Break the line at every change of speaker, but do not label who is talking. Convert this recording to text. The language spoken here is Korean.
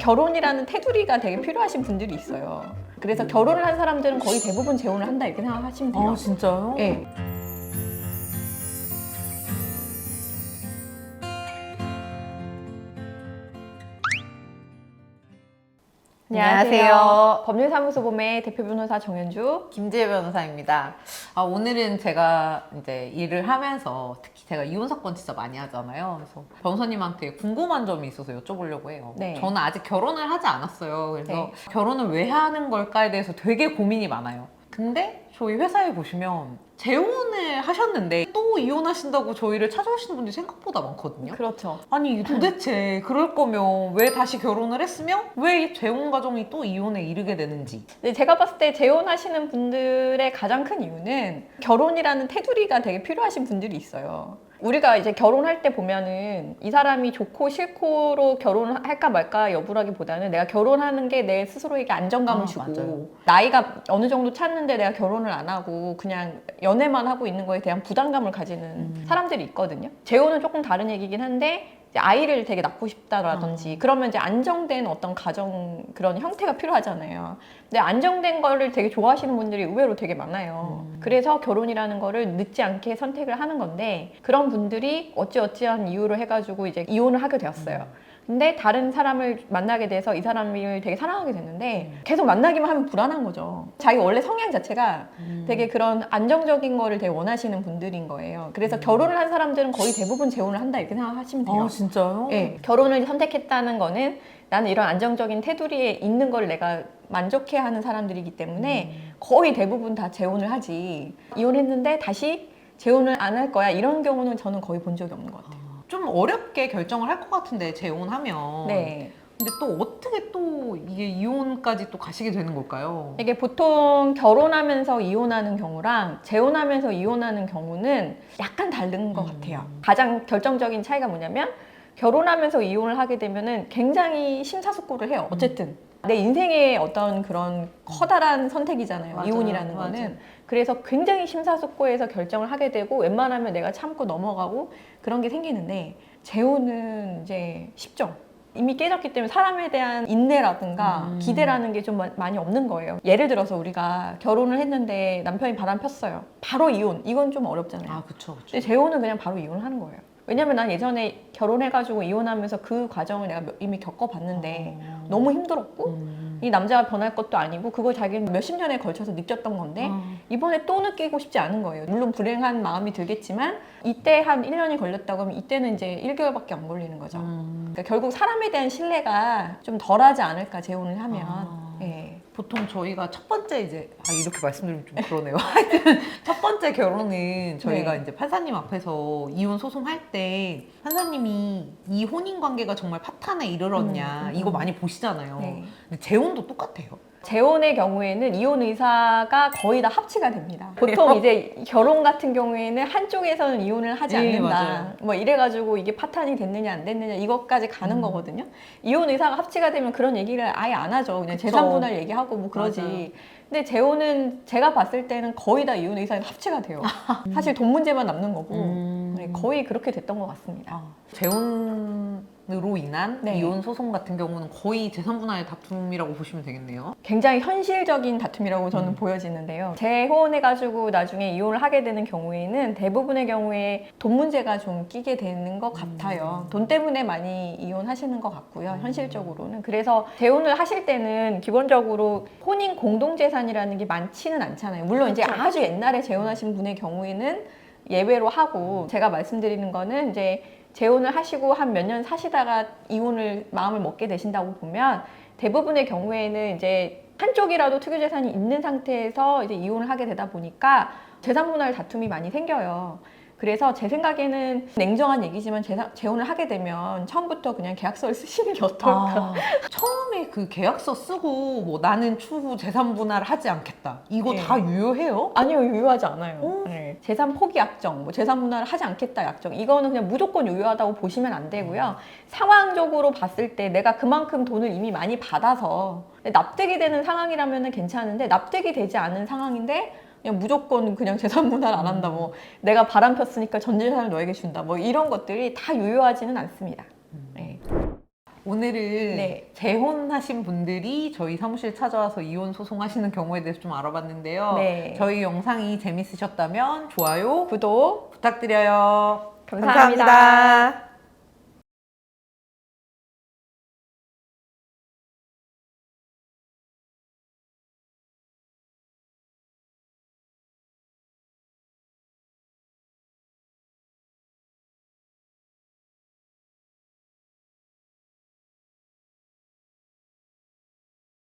결혼이라는 테두리가 되게 필요하신 분들이 있어요. 그래서 결혼을 한 사람들은 거의 대부분 재혼을 한다 이렇게 생각하시면 돼요.
아 진짜요?
네.
안녕하세요.
법률사무소 봄의 대표 변호사 정현주.
김지혜 변호사입니다. 오늘은 제가 이제 일을 하면서 특히 제가 이혼 사건 진짜 많이 하잖아요. 그래서 변호사님한테 궁금한 점이 있어서 여쭤보려고 해요.
네.
저는 아직 결혼을 하지 않았어요. 그래서
네.
결혼을 왜 하는 걸까에 대해서 되게 고민이 많아요. 근데 저희 회사에 보시면 재혼을 하셨는데 또 이혼하신다고 저희를 찾아오시는 분들이 생각보다 많거든요.
그렇죠.
아니 도대체 그럴 거면 왜 다시 결혼을 했으며 왜 재혼 과정이 또 이혼에 이르게 되는지.
근데 제가 봤을 때 재혼하시는 분들의 가장 큰 이유는 결혼이라는 테두리가 되게 필요하신 분들이 있어요. 우리가 이제 결혼할 때 보면은 이 사람이 좋고 싫고로 결혼할까 말까 여부라기보다는 내가 결혼하는 게 내 스스로에게 안정감을 주고
맞아요.
나이가 어느 정도 찼는데 내가 결혼을 안 하고 그냥 연애만 하고 있는 거에 대한 부담감을 가지는 사람들이 있거든요. 재혼은 조금 다른 얘기긴 한데 이제 아이를 되게 낳고 싶다라든지 그러면 이제 안정된 어떤 가정 그런 형태가 필요하잖아요. 근데 안정된 거를 되게 좋아하시는 분들이 의외로 되게 많아요. 그래서 결혼이라는 거를 늦지 않게 선택을 하는 건데 그런 분들이 어찌어찌한 이유로 해가지고 이제 이혼을 하게 되었어요. 근데 다른 사람을 만나게 돼서 이 사람을 되게 사랑하게 됐는데 계속 만나기만 하면 불안한 거죠. 자기 원래 성향 자체가 되게 그런 안정적인 거를 되게 원하시는 분들인 거예요. 그래서 결혼을 한 사람들은 거의 대부분 재혼을 한다 이렇게 생각하시면 돼요.
아 진짜요?
네, 결혼을 선택했다는 거는 나는 이런 안정적인 테두리에 있는 걸 내가 만족해 하는 사람들이기 때문에 거의 대부분 다 재혼을 하지. 이혼했는데 다시 재혼을 안 할 거야 이런 경우는 저는 거의 본 적이 없는 것 같아요.
좀 어렵게 결정을 할 것 같은데 재혼하면.
네.
근데 또 어떻게 또 이게 이혼까지 또 가시게 되는 걸까요?
이게 보통 결혼하면서 이혼하는 경우랑 재혼하면서 이혼하는 경우는 약간 다른 것 같아요. 가장 결정적인 차이가 뭐냐면 결혼하면서 이혼을 하게 되면은 굉장히 심사숙고를 해요. 어쨌든 내 인생의 어떤 그런 커다란 선택이잖아요.
맞아요.
이혼이라는
맞아요.
거는. 그래서 굉장히 심사숙고해서 결정을 하게 되고 웬만하면 내가 참고 넘어가고 그런 게 생기는데 재혼은 이제 쉽죠. 이미 깨졌기 때문에 사람에 대한 인내라든가 기대라는 게 좀 많이 없는 거예요. 예를 들어서 우리가 결혼을 했는데 남편이 바람 폈어요. 바로 이혼. 이건 좀 어렵잖아요.
아 그쵸 그쵸.
근데 재혼은 그냥 바로 이혼을 하는 거예요. 왜냐면 난 예전에 결혼해가지고 이혼하면서 그 과정을 내가 이미 겪어봤는데 너무 힘들었고 이 남자가 변할 것도 아니고 그걸 자기는 몇십 년에 걸쳐서 느꼈던 건데 이번에 또 느끼고 싶지 않은 거예요. 물론 불행한 마음이 들겠지만 이때 한 1년이 걸렸다고 하면 이때는 이제 1개월밖에 안 걸리는 거죠. 그러니까 결국 사람에 대한 신뢰가 좀 덜하지 않을까 재혼을 하면. 예.
보통 저희가 첫 번째 이제 이렇게 말씀드리면 좀 그러네요. 하여튼 첫 번째 결혼은 저희가
네.
이제 판사님 앞에서 이혼 소송할 때 판사님이 이 혼인 관계가 정말 파탄에 이르렀냐 이거 많이 보시잖아요.
네.
근데 재혼도 똑같아요.
재혼의 경우에는 이혼 의사가 거의 다 합치가 됩니다. 보통 이제 결혼 같은 경우에는 한쪽에서는 이혼을 하지
네,
않는다.
맞아요.
뭐 이래가지고 이게 파탄이 됐느냐 안 됐느냐 이것까지 가는 거거든요. 이혼 의사가 합치가 되면 그런 얘기를 아예 안 하죠. 그냥
그쵸.
재산 분할 얘기하고 뭐 그러지.
맞아요.
근데 재혼은 제가 봤을 때는 거의 다 이혼 의사는 합치가 돼요. 사실 돈 문제만 남는 거고 네, 거의 그렇게 됐던 것 같습니다.
재혼으로 인한
네.
이혼 소송 같은 경우는 거의 재산 분할 다툼이라고 보시면 되겠네요.
굉장히 현실적인 다툼이라고 저는 보여지는데요. 재혼해가지고 나중에 이혼을 하게 되는 경우에는 대부분의 경우에 돈 문제가 좀 끼게 되는 것 같아요. 돈 때문에 많이 이혼하시는 것 같고요. 현실적으로는. 그래서 재혼을 하실 때는 기본적으로 혼인 공동재산이라는 게 많지는 않잖아요. 물론 이제 아주 옛날에 재혼하신 분의 경우에는 예외로 하고 제가 말씀드리는 거는 이제 재혼을 하시고 한 몇 년 사시다가 이혼을 마음을 먹게 되신다고 보면 대부분의 경우에는 이제 한쪽이라도 특유재산이 있는 상태에서 이제 이혼을 하게 되다 보니까 재산 분할 다툼이 많이 생겨요. 그래서 제 생각에는 냉정한 얘기지만 재혼을 하게 되면 처음부터 그냥 계약서를 쓰시는 게 어떨까.
처음에 그 계약서 쓰고 뭐 나는 추후 재산 분할을 하지 않겠다 이거
네.
다 유효해요?
아니요, 유효하지 않아요. 네. 재산 포기 약정, 뭐 재산 분할을 하지 않겠다 약정, 이거는 그냥 무조건 유효하다고 보시면 안 되고요. 상황적으로 봤을 때 내가 그만큼 돈을 이미 많이 받아서 납득이 되는 상황이라면 괜찮은데 납득이 되지 않은 상황인데 그냥 무조건 그냥 재산 분할 안 한다, 뭐 내가 바람 폈으니까 전 재산을 너에게 준다, 뭐 이런 것들이 다 유효하지는 않습니다. 네.
오늘은
네.
재혼하신 분들이 저희 사무실 찾아와서 이혼 소송하시는 경우에 대해서 좀 알아봤는데요.
네.
저희 영상이 재밌으셨다면 좋아요,
구독
부탁드려요.
감사합니다.